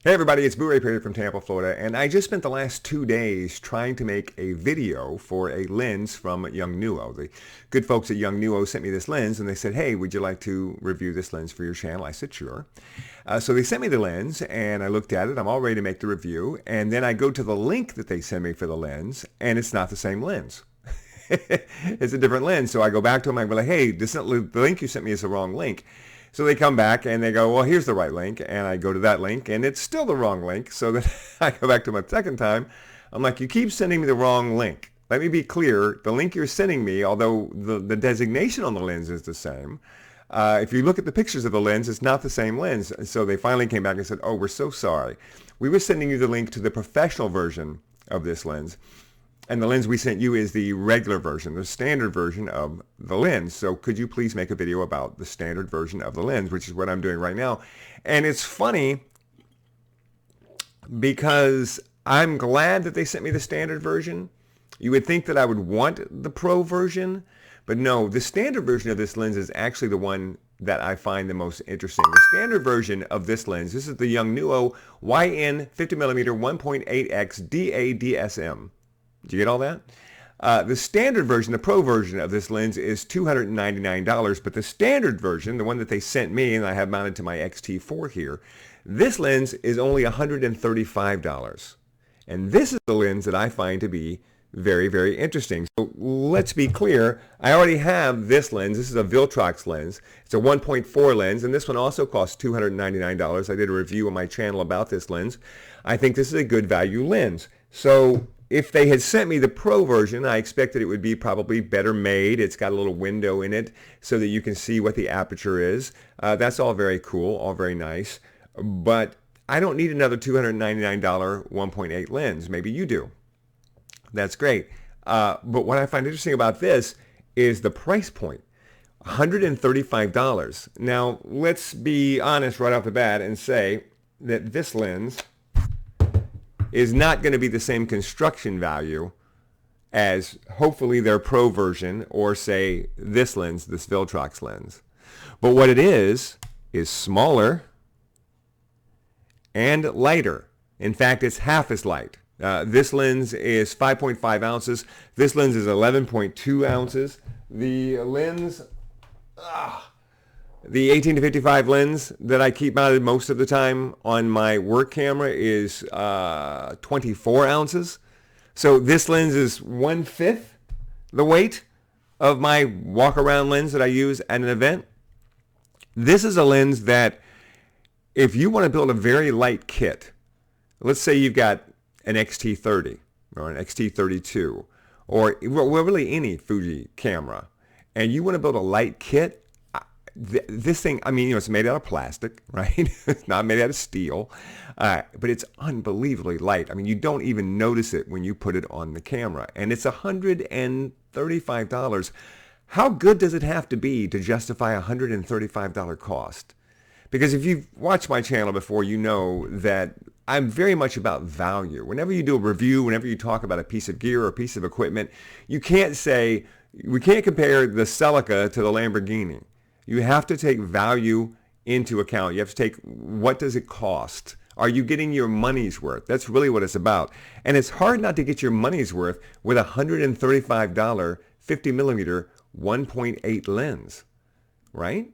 Hey everybody, it's Booray from Tampa, Florida, and I just spent the last 2 days trying to make a video for a lens from Yongnuo. The good folks at Yongnuo sent me this lens and they said, hey, would you like to review this lens for your channel? I said, sure. So they sent me the lens and I looked at it. I'm all ready to make the review. And then I go to the link that they sent me for the lens and it's not the same lens. It's a different lens. So I go back to them and I'm like, hey, the link you sent me is the wrong link. So they come back and they go, well, here's the right link. And I go to that link and it's still the wrong link. So then I go back to them a second time. I'm like, you keep sending me the wrong link. Let me be clear. The link you're sending me, although the designation on the lens is the same, if you look at the pictures of the lens, it's not the same lens. And so they finally came back and said, oh, we're so sorry. We were sending you the link to the professional version of this lens. And the lens we sent you is the regular version, the standard version of the lens. So could you please make a video about the standard version of the lens, which is what I'm doing right now. And it's funny because I'm glad that they sent me the standard version. You would think that I would want the pro version, but no, the standard version of this lens is actually the one that I find the most interesting. The standard version of this lens, this is the Yongnuo YN50mm 1.8X DA DSM. Did you get all that? The standard version, the pro version of this lens is $299, but the standard version, the one that they sent me and I have mounted to my X-T4 here, this lens is only $135. And this is the lens that I find to be very, very interesting. So let's be clear, I already have this lens. This is a Viltrox lens. It's a 1.4 lens, and this one also costs $299. I did a review on my channel about this lens. I think this is a good value lens. So if they had sent me the pro version, I expected it would be probably better made. It's got a little window in it so that you can see what the aperture is. That's all very cool, all very nice. But I don't need another $299 1.8 lens. Maybe you do. That's great. But what I find interesting about this is the price point. $135. Now, let's be honest right off the bat and say that this lens is not going to be the same construction value as hopefully their pro version or say this lens, this Viltrox lens. But what it is smaller and lighter. In fact, it's half as light. This lens is 5.5 ounces. This lens is 11.2 ounces. The lens, the 18 to 55 lens that I keep mounted most of the time on my work camera is 24 ounces. So this lens is 1/5 the weight of my walk-around lens that I use at an event. This is a lens that if you want to build a very light kit, let's say you've got an XT30 or an XT32 or really any Fuji camera, and you want to build a light kit, this thing, I mean, it's made out of plastic, right? It's not made out of steel, but it's unbelievably light. I mean, you don't even notice it when you put it on the camera, and it's $135. How good does it have to be to justify a $135 cost? Because if you've watched my channel before, you know that I'm very much about value. Whenever you do a review, whenever you talk about a piece of gear or a piece of equipment, you can't say, we can't compare the Celica to the Lamborghini. You have to take value into account. You have to take, what does it cost? Are you getting your money's worth? That's really what it's about. And it's hard not to get your money's worth with a $135 50mm 1.8 lens, right?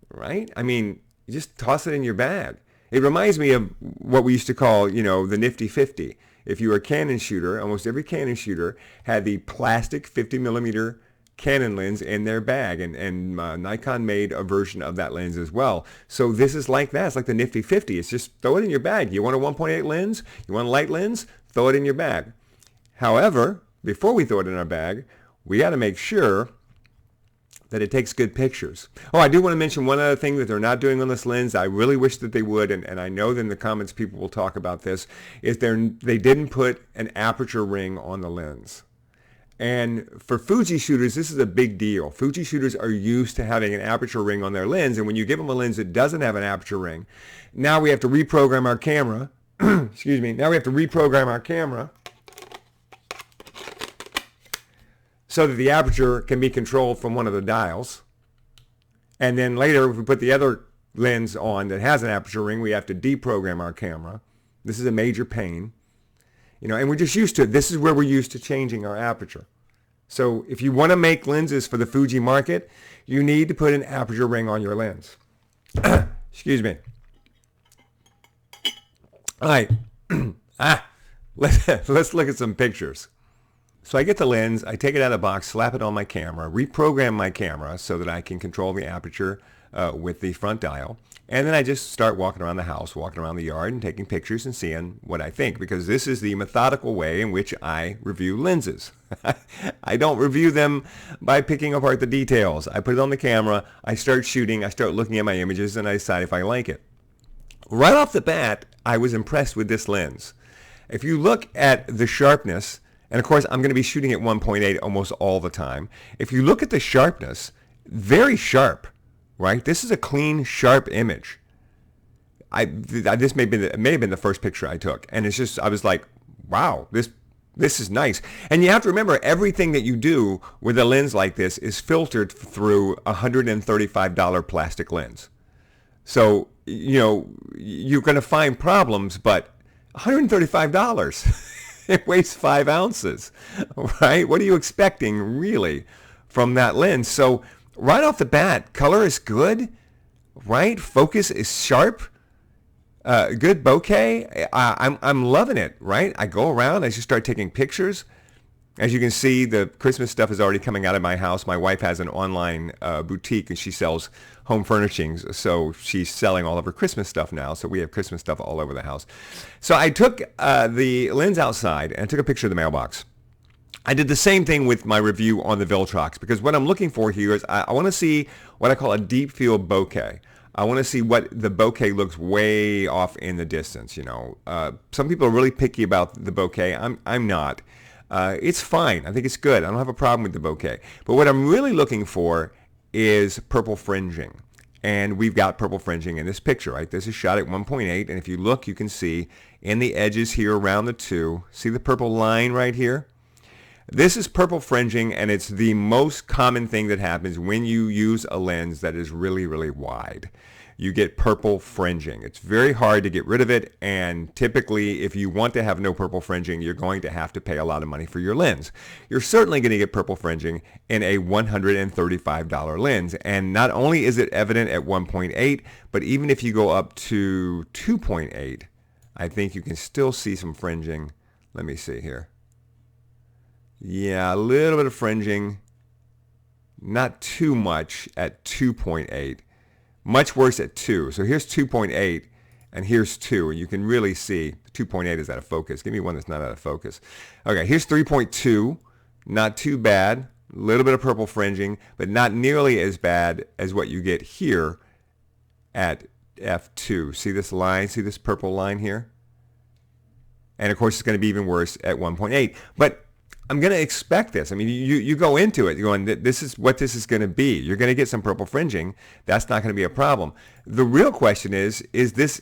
Right? I mean, you just toss it in your bag. It reminds me of what we used to call, the nifty 50. If you were a Canon shooter, almost every Canon shooter had the plastic 50mm Canon lens in their bag, and Nikon made a version of that lens as well. So this is like that. It's like the nifty 50. It's just throw it in your bag. You want a 1.8 lens? You want a light lens? Throw it in your bag. However, before we throw it in our bag, we got to make sure that it takes good pictures. Oh, I do want to mention one other thing that they're not doing on this lens. I really wish that they would, and I know that in the comments people will talk about this, is they didn't put an aperture ring on the lens. And for Fuji shooters, this is a big deal. Fuji shooters are used to having an aperture ring on their lens, and when you give them a lens that doesn't have an aperture ring, now we have to reprogram our camera. Excuse me. Now we have to reprogram our camera so that the aperture can be controlled from one of the dials. And then later, if we put the other lens on that has an aperture ring, we have to deprogram our camera. This is a major pain. And we're just used to it. This is where we're used to changing our aperture. So if you want to make lenses for the Fuji market, you need to put an aperture ring on your lens. Excuse me. All right. Let's look at some pictures. So I get the lens, I take it out of the box, slap it on my camera, reprogram my camera so that I can control the aperture with the front dial. And then I just start walking around the house, walking around the yard and taking pictures and seeing what I think, because this is the methodical way in which I review lenses. I don't review them by picking apart the details. I put it on the camera, I start shooting, I start looking at my images, and I decide if I like it. Right off the bat, I was impressed with this lens. If you look at the sharpness, and of course I'm going to be shooting at 1.8 almost all the time. If you look at the sharpness, very sharp. Right? This is a clean, sharp image. This may have been the first picture I took, and it's just I was like, wow, this is nice. And you have to remember, everything that you do with a lens like this is filtered through a $135 plastic lens. So you're going to find problems, but $135, it weighs 5 ounces, right? What are you expecting really from that lens? So right off the bat, color is good, right? Focus is sharp, good bokeh. I'm loving it, right? I go around, I just start taking pictures. As you can see, the Christmas stuff is already coming out of my house. My wife has an online boutique, and she sells home furnishings, so she's selling all of her Christmas stuff now. So we have Christmas stuff all over the house. So I took the lens outside and I took a picture of the mailbox. I did the same thing with my review on the Viltrox, because what I'm looking for here is I want to see what I call a deep field bokeh. I want to see what the bokeh looks way off in the distance. Some people are really picky about the bokeh. I'm not. It's fine. I think it's good. I don't have a problem with the bokeh. But what I'm really looking for is purple fringing. And we've got purple fringing in this picture, right? This is shot at 1.8, and if you look, you can see in the edges here around the 2, see the purple line right here? This is purple fringing, and it's the most common thing that happens when you use a lens that is really, really wide. You get purple fringing. It's very hard to get rid of it, and typically if you want to have no purple fringing, you're going to have to pay a lot of money for your lens. You're certainly going to get purple fringing in a $135 lens, and not only is it evident at 1.8, but even if you go up to 2.8, I think you can still see some fringing. Let me see here. Yeah, a little bit of fringing, not too much at 2.8, much worse at 2. So here's 2.8 and here's 2, and you can really see 2.8 is out of focus. Give me one that's not out of focus. Okay, here's 3.2, not too bad, a little bit of purple fringing, but not nearly as bad as what you get here at f2. See this line, see this purple line here? And of course it's going to be even worse at 1.8. But I'm going to expect this. I mean, you go into it, you're going, this is what this is going to be. You're going to get some purple fringing. That's not going to be a problem. The real question is this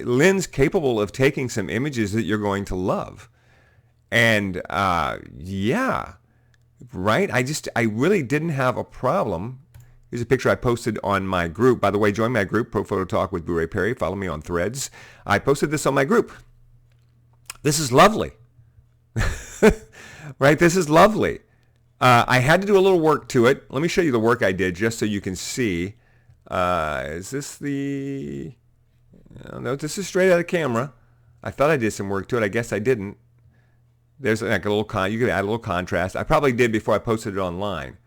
lens capable of taking some images that you're going to love? And yeah, right? I really didn't have a problem. Here's a picture I posted on my group. By the way, join my group, Pro Photo Talk with Booray Perry. Follow me on Threads. I posted this on my group. This is lovely. Right? This is lovely. I had to do a little work to it. Let me show you the work I did just so you can see. Is this the... No, this is straight out of camera. I thought I did some work to it. I guess I didn't. There's like a little you could add a little contrast. I probably did before I posted it online,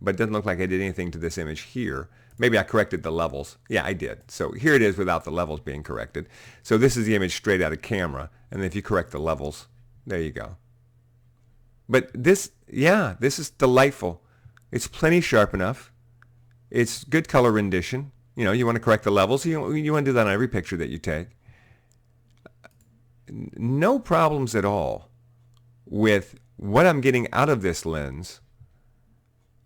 but it doesn't look like I did anything to this image here. Maybe I corrected the levels. Yeah, I did. So here it is without the levels being corrected. So this is the image straight out of camera, and then if you correct the levels, there you go. But this, yeah, this is delightful. It's plenty sharp enough. It's good color rendition. You want to correct the levels. You want to do that on every picture that you take. No problems at all with what I'm getting out of this lens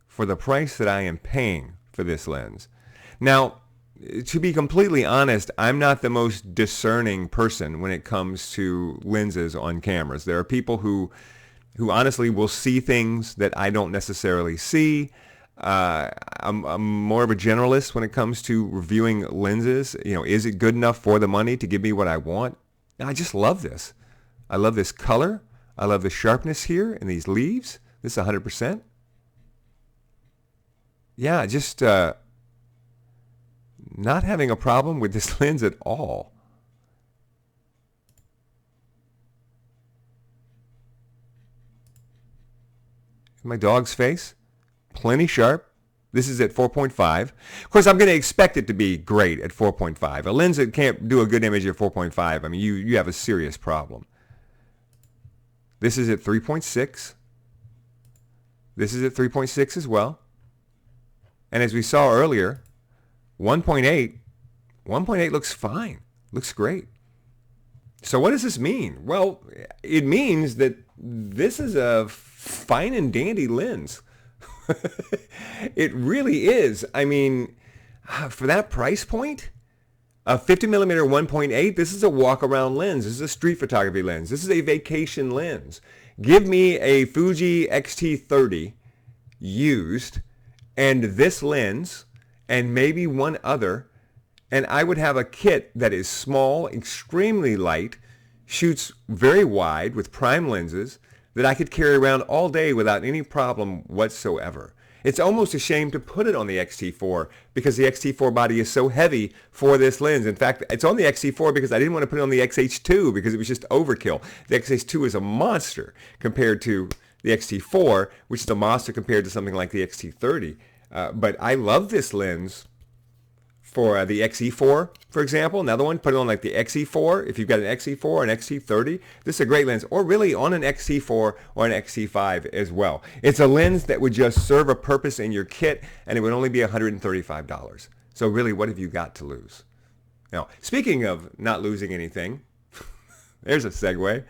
for the price that I am paying for this lens. Now, to be completely honest, I'm not the most discerning person when it comes to lenses on cameras. There are people who honestly will see things that I don't necessarily see. I'm more of a generalist when it comes to reviewing lenses. You know, is it good enough for the money to give me what I want? I just love this. I love this color. I love the sharpness here in these leaves. This is 100%. Yeah, just not having a problem with this lens at all. My dog's face, plenty sharp. This is at 4.5. Of course, I'm going to expect it to be great at 4.5. A lens that can't do a good image at 4.5, I mean, you have a serious problem. This is at 3.6. This is at 3.6 as well. And as we saw earlier, 1.8 looks fine. Looks great. So what does this mean? Well, it means that this is a fine and dandy lens. It really is. I mean, for that price point, a 50mm 1.8, this is a walk-around lens. This is a street photography lens. This is a vacation lens. Give me a Fuji X-T30 used and this lens and maybe one other, and I would have a kit that is small, extremely light, shoots very wide with prime lenses that I could carry around all day without any problem whatsoever. It's almost a shame to put it on the X-T4 because the X-T4 body is so heavy for this lens. In fact, it's on the X-T4 because I didn't want to put it on the X-H2 because it was just overkill. The X-H2 is a monster compared to the X-T4, which is a monster compared to something like the X-T30. But I love this lens for the XE4, for example. Another one, put it on like the XE4. If you've got an XE4 or an XT30, this is a great lens. Or really on an XT4 or an XT5 as well. It's a lens that would just serve a purpose in your kit, and it would only be $135. So really, what have you got to lose? Now, speaking of not losing anything, there's a segue.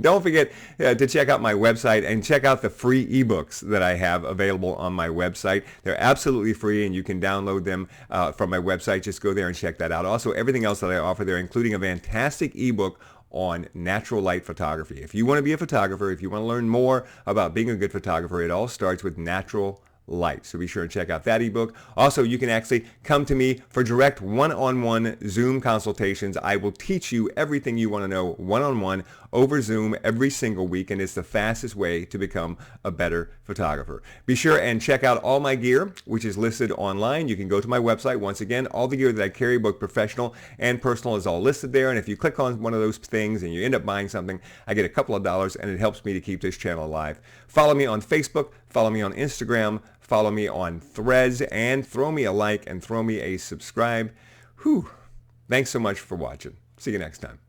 Don't forget to check out my website and check out the free ebooks that I have available on my website. They're absolutely free and you can download them from my website. Just go there and check that out. Also, everything else that I offer there, including a fantastic ebook on natural light photography. If you want to be a photographer, if you want to learn more about being a good photographer, it all starts with natural light. So be sure and check out that ebook. Also, you can actually come to me for direct one-on-one Zoom consultations. I will teach you everything you want to know one-on-one over Zoom every single week, and it's the fastest way to become a better photographer. Be sure and check out all my gear, which is listed online. You can go to my website. Once again, all the gear that I carry, both professional and personal, is all listed there. And if you click on one of those things and you end up buying something, I get a couple of dollars, and it helps me to keep this channel alive. Follow me on Facebook. Follow me on Instagram. Follow me on Threads, and throw me a like and throw me a subscribe. Whew. Thanks so much for watching. See you next time.